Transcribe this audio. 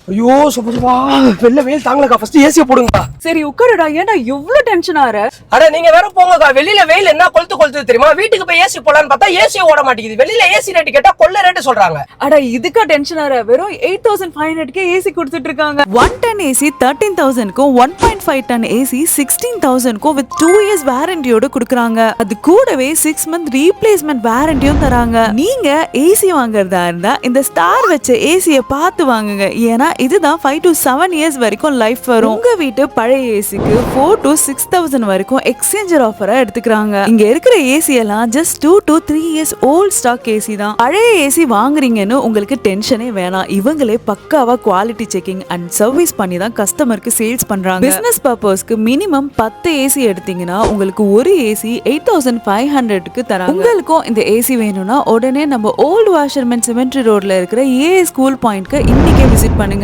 ஐயோ சுபா வெளில வெயில் தாங்கலக்கா ஃபர்ஸ்ட் ஏசியை போடுங்கக்கா. சரி உட்காருடா. ஏன்டா இவ்ளோ டென்ஷன் ஆற? அட நீங்க வேற போங்கக்கா. வெளியில வெயில் என்ன கொளுத்து தெரியுமா? வீட்டுக்கு போய் ஏசி போலான்னு பார்த்தா ஏசி ஓட மாட்டேங்குது. வெளியில ஏசி ரேட் கேட்டா கொள்ள ரேட் சொல்றாங்க. அட இதுக்கா டென்ஷன் ஆற? வெறும் 8500க்கே ஏசி கொடுத்துட்டு இருக்காங்க. 1 ton AC 13,000க்கும் 1.5 ton AC 16,000க்கும் with 2 years வாரண்டியோட கொடுக்கறாங்க. அது கூடவே 6 month ரீப்ளேஸ்மெண்ட் வாரண்டியும் தராங்க. நீங்க AC வாங்குறதா இருந்தா இந்த ஸ்டார் வச்ச ஏசியை பார்த்து வாங்குங்க. ஏன்னா இதுதான் 5 to 7 years வரைக்கும் லைஃப் வரும். உங்க வீட்டு பழைய ஏசிக்கு 4 to 6,000 வரைக்கும் எக்ஸ்சேஞ்சர் ஆஃபரா எடுத்துக்கிறாங்க. இங்க இருக்கிற ஏசி எல்லாம் just 2 to 3 years old stock AC தான். பழைய ஏசி வாங்குறீங்கன்னு உங்களுக்கு டென்ஷனே வேணாம். இவங்களே பக்காவா குவாலிட்டி செக்கிங் அண்ட் சர்வீஸ் பண்ணி தான் கஸ்டமருக்கு சேல்ஸ் பண்றாங்க. பிசினஸ் பர்பஸ்க்கு மினிமம் 10 ஏசி எடுத்தீங்கன்னா உங்களுக்கு ஒரு ஏசி 8,500க்கு தராங்க. உங்களுக்கும் இந்த ஏசி வேணும்னா உடனே நம்ம ஓல்ட் வாஷர்மேன் சிமெண்ட்ரி ரோட்ல இருக்கிற ஏ ஸ்கூல் பாயிண்ட்க்கு இன்னைக்கே விசிட் பண்ணுங்க.